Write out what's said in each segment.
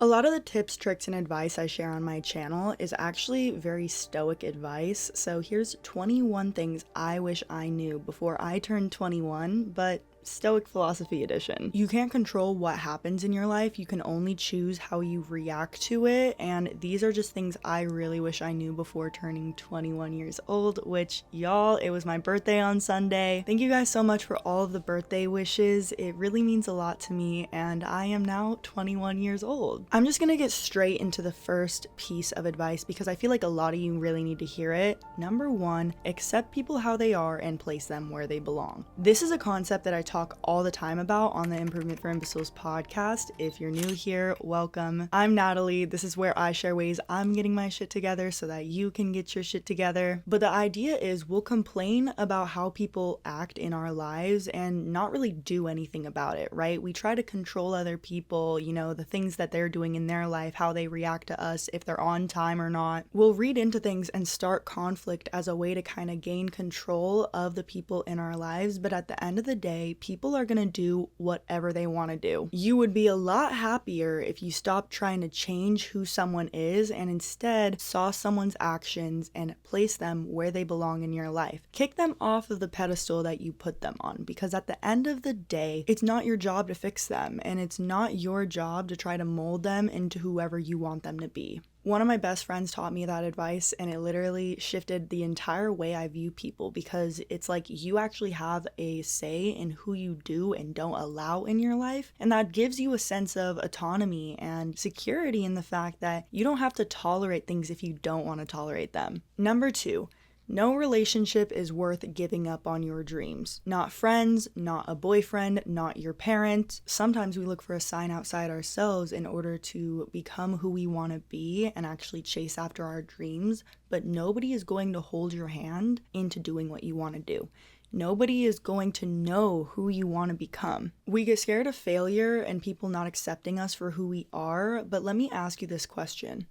A lot of the tips, tricks, and advice I share on my channel is actually very stoic advice. So here's 21 things I wish I knew before I turned 21, but Stoic Philosophy Edition. You can't control what happens in your life, you can only choose how you react to it, and these are just things I really wish I knew before turning 21 years old, which, y'all, it was my birthday on Sunday. Thank you guys so much for all of the birthday wishes. It really means a lot to me, and I am now 21 years old. I'm just gonna get straight into the first piece of advice because I feel like a lot of you really need to hear it. Number one, accept people how they are and place them where they belong. This is a concept that I talk all the time about on the Improvement for Imbeciles podcast. If you're new here, welcome. I'm Natalie. This is where I share ways I'm getting my shit together so that you can get your shit together. But the idea is we'll complain about how people act in our lives and not really do anything about it, right? We try to control other people, the things that they're doing in their life, how they react to us, if they're on time or not. We'll read into things and start conflict as a way to kind of gain control of the people in our lives. But at the end of the day, people are gonna do whatever they want to do. You would be a lot happier if you stopped trying to change who someone is and instead saw someone's actions and placed them where they belong in your life. Kick them off of the pedestal that you put them on, because at the end of the day, it's not your job to fix them, and it's not your job to try to mold them into whoever you want them to be. One of my best friends taught me that advice, and it literally shifted the entire way I view people, because it's like you actually have a say in who you do and don't allow in your life, and that gives you a sense of autonomy and security in the fact that you don't have to tolerate things if you don't want to tolerate them. Number two, no relationship is worth giving up on your dreams. Not friends, not a boyfriend, not your parent. Sometimes we look for a sign outside ourselves in order to become who we want to be and actually chase after our dreams, but nobody is going to hold your hand into doing what you want to do. Nobody is going to know who you want to become. We get scared of failure and people not accepting us for who we are, but let me ask you this question.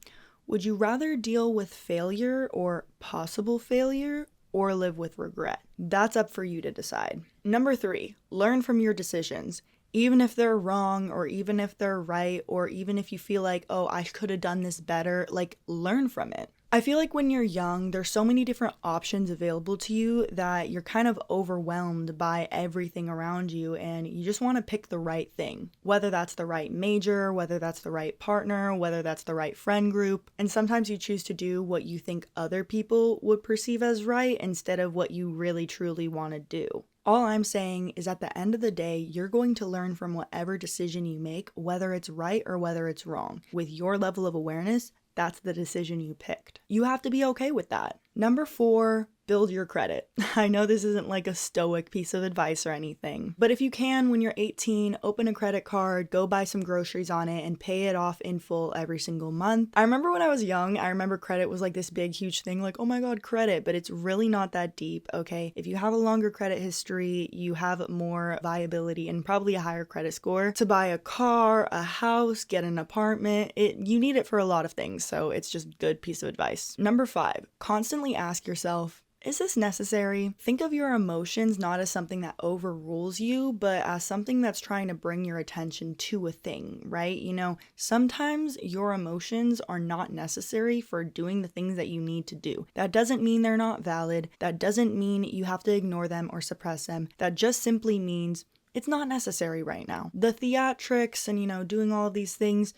Would you rather deal with failure or possible failure or live with regret? That's up for you to decide. Number three, learn from your decisions. Even if they're wrong, or even if they're right, or even if you feel like, oh, I could have done this better, learn from it. I feel like when you're young, there's so many different options available to you that you're kind of overwhelmed by everything around you, and you just want to pick the right thing. Whether that's the right major, whether that's the right partner, whether that's the right friend group. And sometimes you choose to do what you think other people would perceive as right instead of what you really truly want to do. All I'm saying is at the end of the day, you're going to learn from whatever decision you make, whether it's right or whether it's wrong. With your level of awareness, that's the decision you picked. You have to be okay with that. Number four, build your credit. I know this isn't like a stoic piece of advice or anything, but if you can, when you're 18, open a credit card, go buy some groceries on it, and pay it off in full every single month. I remember when I was young, I remember credit was like this big, huge thing, like, oh my God, credit, but it's really not that deep, okay? If you have a longer credit history, you have more viability and probably a higher credit score to buy a car, a house, get an apartment. You need it for a lot of things, so it's just a good piece of advice. Number five, constantly ask yourself, is this necessary? Think of your emotions not as something that overrules you, but as something that's trying to bring your attention to a thing, right? Sometimes your emotions are not necessary for doing the things that you need to do. That doesn't mean they're not valid. That doesn't mean you have to ignore them or suppress them. That just simply means it's not necessary right now. The theatrics and, doing all of these things,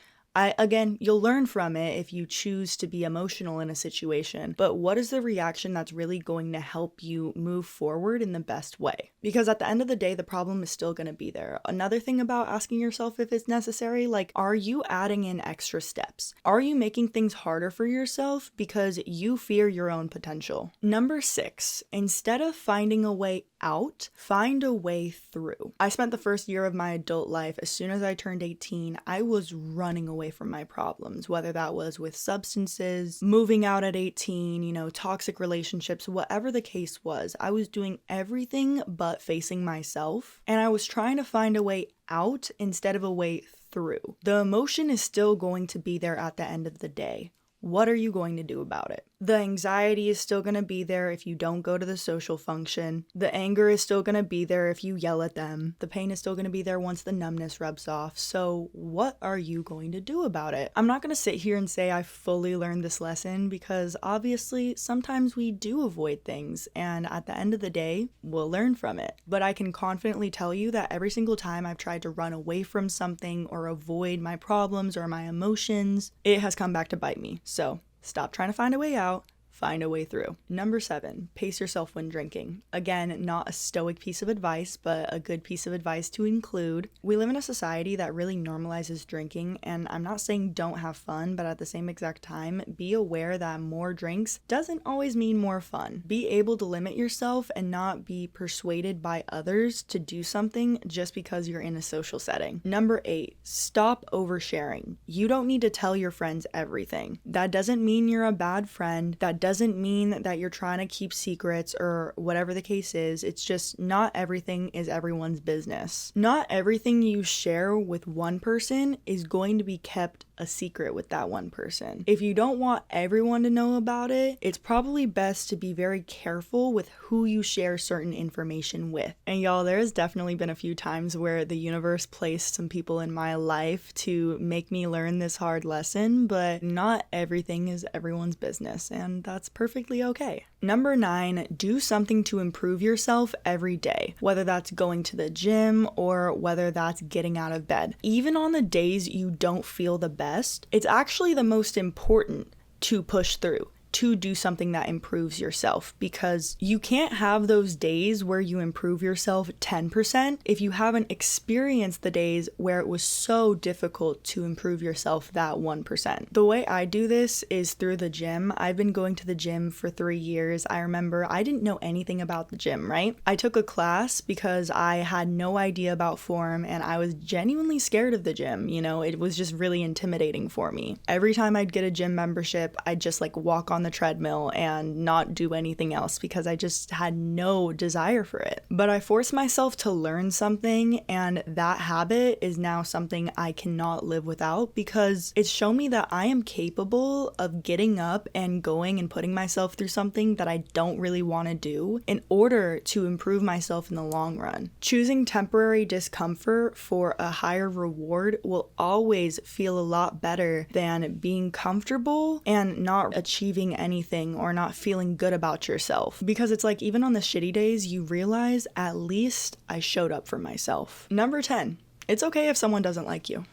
you'll learn from it if you choose to be emotional in a situation, but what is the reaction that's really going to help you move forward in the best way? Because at the end of the day, the problem is still going to be there. Another thing about asking yourself if it's necessary, are you adding in extra steps? Are you making things harder for yourself because you fear your own potential? Number six, instead of finding a way out, find a way through. I spent the first year of my adult life, as soon as I turned 18, I was running away from my problems, whether that was with substances, moving out at 18, toxic relationships, whatever the case was. I was doing everything but facing myself, and I was trying to find a way out instead of a way through. The emotion is still going to be there at the end of the day. What are you going to do about it? The anxiety is still going to be there if you don't go to the social function. The anger is still going to be there if you yell at them. The pain is still going to be there once the numbness rubs off. So what are you going to do about it? I'm not going to sit here and say I fully learned this lesson, because obviously sometimes we do avoid things, and at the end of the day, we'll learn from it. But I can confidently tell you that every single time I've tried to run away from something or avoid my problems or my emotions, it has come back to bite me. So stop trying to find a way out. Find a way through. Number 7, pace yourself when drinking. Again, not a stoic piece of advice, but a good piece of advice to include. We live in a society that really normalizes drinking, and I'm not saying don't have fun, but at the same exact time, be aware that more drinks doesn't always mean more fun. Be able to limit yourself and not be persuaded by others to do something just because you're in a social setting. Number 8, stop oversharing. You don't need to tell your friends everything. That doesn't mean you're a bad friend. That doesn't mean that you're trying to keep secrets or whatever the case is. It's just not everything is everyone's business. Not everything you share with one person is going to be kept a secret with that one person. If you don't want everyone to know about it, it's probably best to be very careful with who you share certain information with. And y'all, there has definitely been a few times where the universe placed some people in my life to make me learn this hard lesson, but not everything is everyone's business, and that's perfectly okay. Number 9, do something to improve yourself every day, whether that's going to the gym or whether that's getting out of bed. Even on the days you don't feel the best, it's actually the most important to push through, to do something that improves yourself, because you can't have those days where you improve yourself 10% if you haven't experienced the days where it was so difficult to improve yourself that 1%. The way I do this is through the gym. I've been going to the gym for 3 years. I remember I didn't know anything about the gym, right? I took a class because I had no idea about form and I was genuinely scared of the gym. You know, it was just really intimidating for me. Every time I'd get a gym membership, I'd just walk on the treadmill and not do anything else because I just had no desire for it. But I forced myself to learn something, and that habit is now something I cannot live without, because it's shown me that I am capable of getting up and going and putting myself through something that I don't really want to do in order to improve myself in the long run. Choosing temporary discomfort for a higher reward will always feel a lot better than being comfortable and not achieving anything or not feeling good about yourself, because it's even on the shitty days you realize at least I showed up for myself. Number 10, it's okay if someone doesn't like you.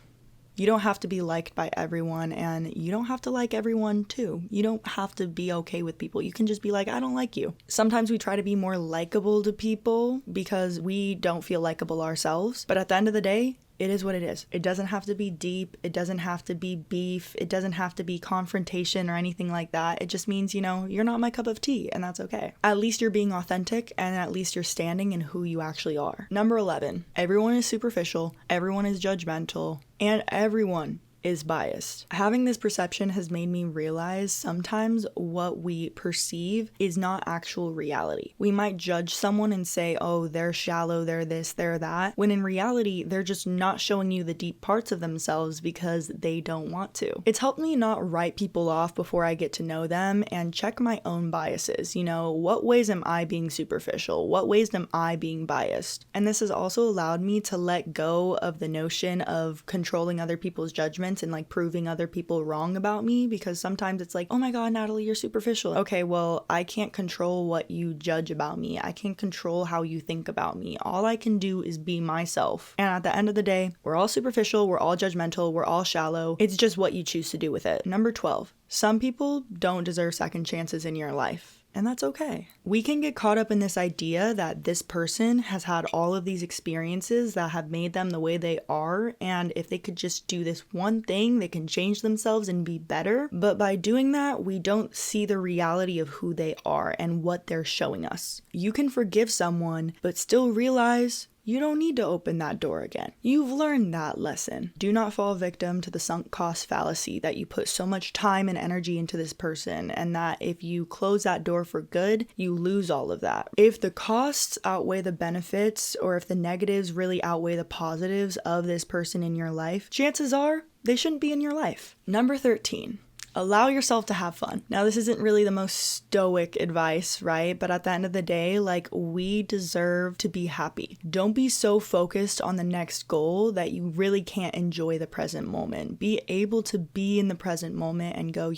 You don't have to be liked by everyone, and you don't have to like everyone too. You don't have to be okay with people. You can just be like, I don't like you. Sometimes we try to be more likable to people because we don't feel likable ourselves, but at the end of the day, it is what it is. It doesn't have to be deep. It doesn't have to be beef. It doesn't have to be confrontation or anything like that. It just means, you're not my cup of tea, and that's okay. At least you're being authentic, and at least you're standing in who you actually are. Number 11, everyone is superficial, everyone is judgmental, and everyone is biased. Having this perception has made me realize sometimes what we perceive is not actual reality. We might judge someone and say, oh, they're shallow, they're this, they're that, when in reality, they're just not showing you the deep parts of themselves because they don't want to. It's helped me not write people off before I get to know them and check my own biases. What ways am I being superficial? What ways am I being biased? And this has also allowed me to let go of the notion of controlling other people's judgments and proving other people wrong about me, because sometimes it's oh my god, Natalie, you're superficial. Okay, well, I can't control what you judge about me. I can't control how you think about me. All I can do is be myself. And at the end of the day, we're all superficial, we're all judgmental, we're all shallow. It's just what you choose to do with it. Number 12, some people don't deserve second chances in your life. And that's okay. We can get caught up in this idea that this person has had all of these experiences that have made them the way they are, and if they could just do this one thing, they can change themselves and be better. But by doing that, we don't see the reality of who they are and what they're showing us. You can forgive someone, but still realize you don't need to open that door again. You've learned that lesson. Do not fall victim to the sunk cost fallacy that you put so much time and energy into this person, and that if you close that door for good, you lose all of that. If the costs outweigh the benefits, or if the negatives really outweigh the positives of this person in your life, chances are they shouldn't be in your life. Number 13. Allow yourself to have fun. Now, this isn't really the most stoic advice, right? But at the end of the day, like, we deserve to be happy. Don't be so focused on the next goal that you really can't enjoy the present moment. Be able to be in the present moment and go,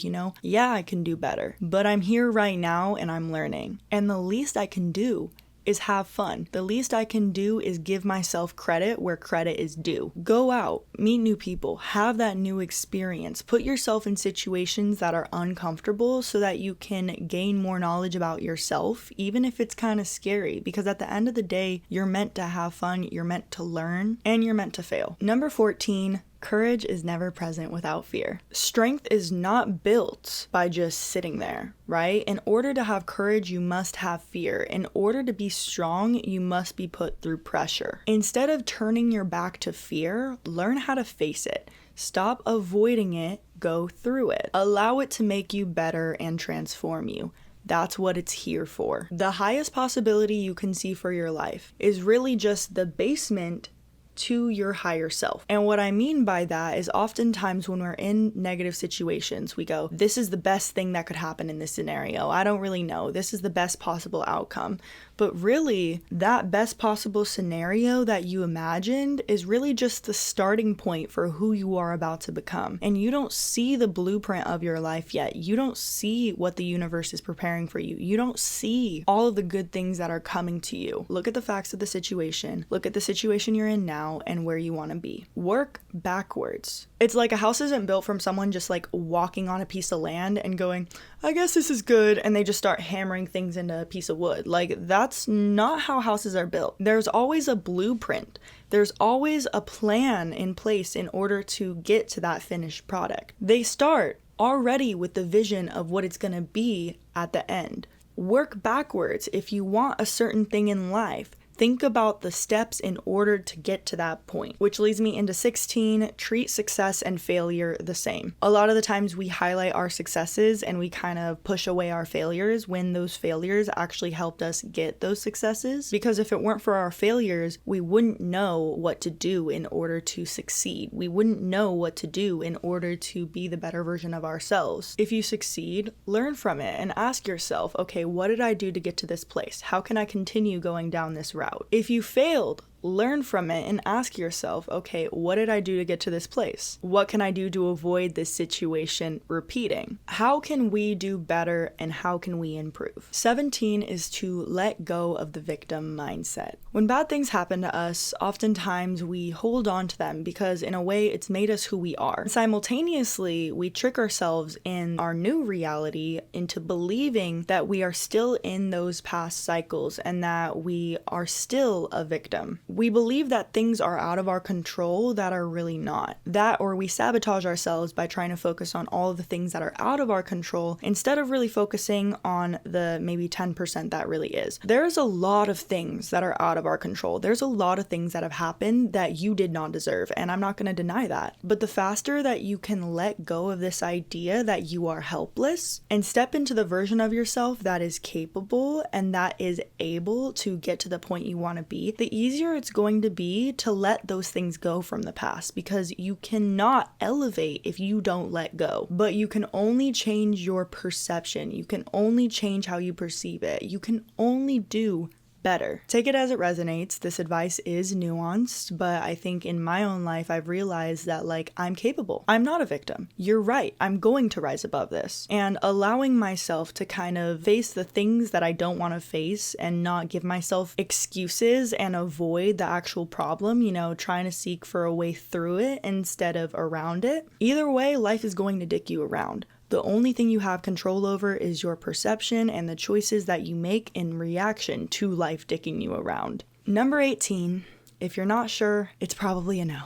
yeah, I can do better. But I'm here right now and I'm learning. And the least I can do is have fun. The least I can do is give myself credit where credit is due. Go out, meet new people, have that new experience. Put yourself in situations that are uncomfortable so that you can gain more knowledge about yourself, even if it's kind of scary, because at the end of the day, you're meant to have fun, you're meant to learn, and you're meant to fail. Number 14, courage is never present without fear. Strength is not built by just sitting there, right? In order to have courage, you must have fear. In order to be strong, you must be put through pressure. Instead of turning your back to fear, learn how to face it. Stop avoiding it, go through it. Allow it to make you better and transform you. That's what it's here for. The highest possibility you can see for your life is really just the basement to your higher self. And what I mean by that is oftentimes when we're in negative situations, we go, this is the best thing that could happen in this scenario. I don't really know. This is the best possible outcome. But really, that best possible scenario that you imagined is really just the starting point for who you are about to become. And you don't see the blueprint of your life yet. You don't see what the universe is preparing for you. You don't see all of the good things that are coming to you. Look at the facts of the situation. Look at the situation you're in now and where you want to be. Work backwards. It's like a house isn't built from someone just like walking on a piece of land and going, I guess this is good, and they just start hammering things into a piece of wood. Like, that's not how houses are built. There's always a blueprint. There's always a plan in place in order to get to that finished product. They start already with the vision of what it's going to be at the end. Work backwards if you want a certain thing in life. Think about the steps in order to get to that point, which leads me into 16, treat success and failure the same. A lot of the times we highlight our successes and we kind of push away our failures when those failures actually helped us get those successes. Because if it weren't for our failures, we wouldn't know what to do in order to succeed. We wouldn't know what to do in order to be the better version of ourselves. If you succeed, learn from it and ask yourself, okay, what did I do to get to this place? How can I continue going down this route? If you failed, learn from it and ask yourself, okay, what did I do to get to this place? What can I do to avoid this situation repeating? How can we do better and how can we improve? 17 is to let go of the victim mindset. When bad things happen to us, oftentimes we hold on to them because in a way it's made us who we are. Simultaneously, we trick ourselves in our new reality into believing that we are still in those past cycles and that we are still a victim. We believe that things are out of our control that are really not. That, or we sabotage ourselves by trying to focus on all of the things that are out of our control instead of really focusing on the maybe 10% that really is. There's a lot of things that are out of our control. There's a lot of things that have happened that you did not deserve, and I'm not going to deny that. But the faster that you can let go of this idea that you are helpless and step into the version of yourself that is capable and that is able to get to the point you want to be, the easier it's going to be to let those things go from the past, because you cannot elevate if you don't let go. But you can only change your perception. You can only change how you perceive it. You can only do better. Take it as it resonates. This advice is nuanced, but I think in my own life, I've realized that I'm capable. I'm not a victim. You're right. I'm going to rise above this. And allowing myself to kind of face the things that I don't want to face and not give myself excuses and avoid the actual problem, trying to seek for a way through it instead of around it. Either way, life is going to dick you around. The only thing you have control over is your perception and the choices that you make in reaction to life dicking you around. Number 18, if you're not sure, it's probably a no.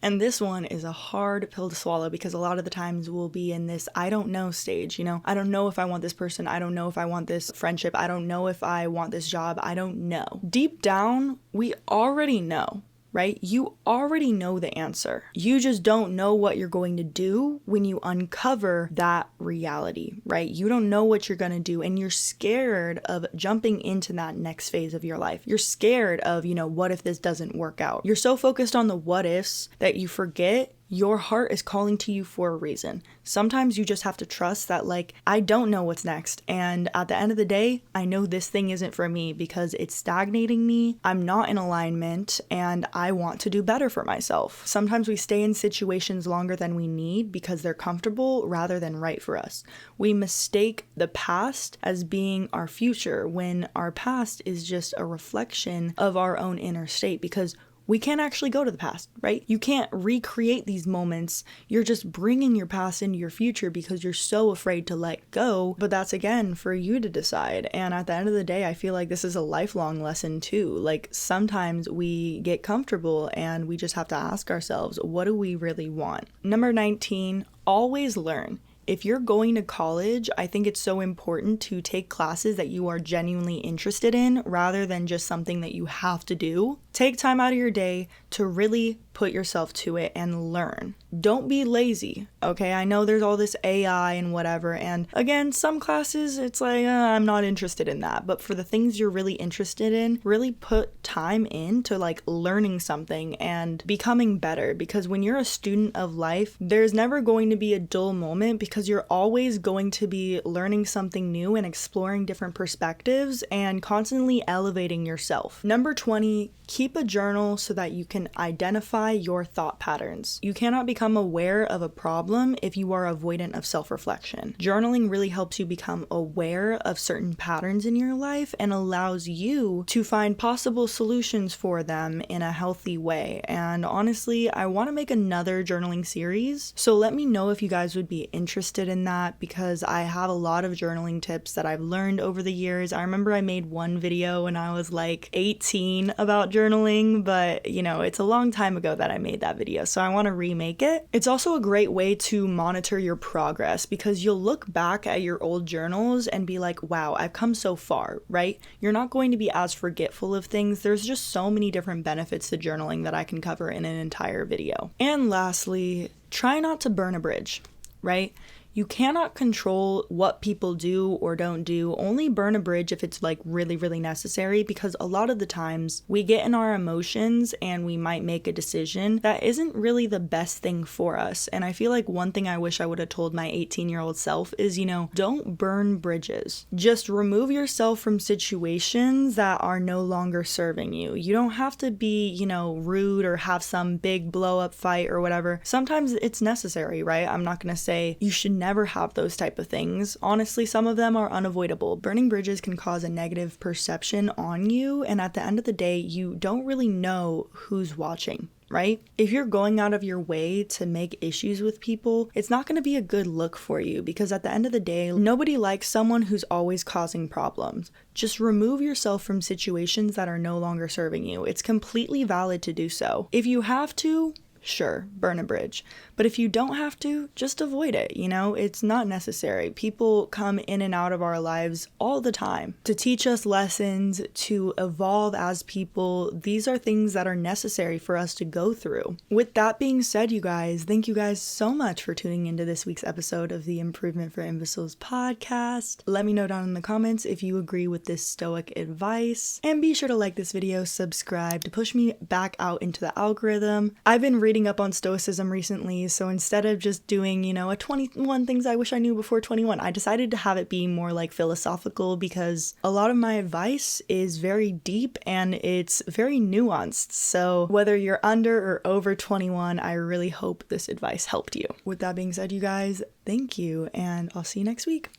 And this one is a hard pill to swallow because a lot of the times we'll be in this I don't know stage, I don't know if I want this person, I don't know if I want this friendship, I don't know if I want this job, I don't know. Deep down, we already know. Right? You already know the answer. You just don't know what you're going to do when you uncover that reality, right? You don't know what you're going to do and you're scared of jumping into that next phase of your life. You're scared of, what if this doesn't work out? You're so focused on the what ifs that you forget Your heart is calling to you for a reason. Sometimes you just have to trust that, like, I don't know what's next. And at the end of the day, I know this thing isn't for me because it's stagnating me. I'm not in alignment and I want to do better for myself. Sometimes we stay in situations longer than we need because they're comfortable rather than right for us. We mistake the past as being our future when our past is just a reflection of our own inner state, because we can't actually go to the past, right? You can't recreate these moments. You're just bringing your past into your future because you're so afraid to let go. But that's, again, for you to decide. And at the end of the day, I feel like this is a lifelong lesson too. Like, sometimes we get comfortable and we just have to ask ourselves, what do we really want? Number 19, always learn. If you're going to college, I think it's so important to take classes that you are genuinely interested in rather than just something that you have to do. Take time out of your day to really put yourself to it and learn. Don't be lazy, okay? I know there's all this AI and whatever, and again, some classes, it's like, I'm not interested in that. But for the things you're really interested in, really put time into like learning something and becoming better. Because when you're a student of life, there's never going to be a dull moment because you're always going to be learning something new and exploring different perspectives and constantly elevating yourself. Number 20, keep a journal so that you can identify your thought patterns. You cannot become aware of a problem if you are avoidant of self-reflection. Journaling really helps you become aware of certain patterns in your life and allows you to find possible solutions for them in a healthy way. And honestly, I want to make another journaling series, so let me know if you guys would be interested in that, because I have a lot of journaling tips that I've learned over the years. I remember I made one video when I was like 18 about journaling, but you know, it's a long time ago that I made that video, so I want to remake it. It's also a great way to monitor your progress because you'll look back at your old journals and be like, wow, I've come so far, right? You're not going to be as forgetful of things. There's just so many different benefits to journaling that I can cover in an entire video. And lastly, try not to burn a bridge, right? You cannot control what people do or don't do. Only burn a bridge if it's like really, really necessary, because a lot of the times we get in our emotions and we might make a decision that isn't really the best thing for us. And I feel like one thing I wish I would have told my 18-year-old self is, don't burn bridges. Just remove yourself from situations that are no longer serving you. You don't have to be, rude or have some big blow up fight or whatever. Sometimes it's necessary, right? I'm not going to say you should never have those type of things. Honestly, some of them are unavoidable. Burning bridges can cause a negative perception on you, and at the end of the day, you don't really know who's watching, right? If you're going out of your way to make issues with people, it's not going to be a good look for you, because at the end of the day, nobody likes someone who's always causing problems. Just remove yourself from situations that are no longer serving you. It's completely valid to do so. If you have to, sure, burn a bridge. But if you don't have to, just avoid it, It's not necessary. People come in and out of our lives all the time to teach us lessons, to evolve as people. These are things that are necessary for us to go through. With that being said, you guys, thank you guys so much for tuning into this week's episode of the Improvement for Imbeciles podcast. Let me know down in the comments if you agree with this stoic advice. And be sure to like this video, subscribe to push me back out into the algorithm. I've been reading up on stoicism recently, so instead of just doing, a 21 things I wish I knew before 21, I decided to have it be more like philosophical, because a lot of my advice is very deep and it's very nuanced. So whether you're under or over 21, I really hope this advice helped you. With that being said, you guys, thank you, and I'll see you next week.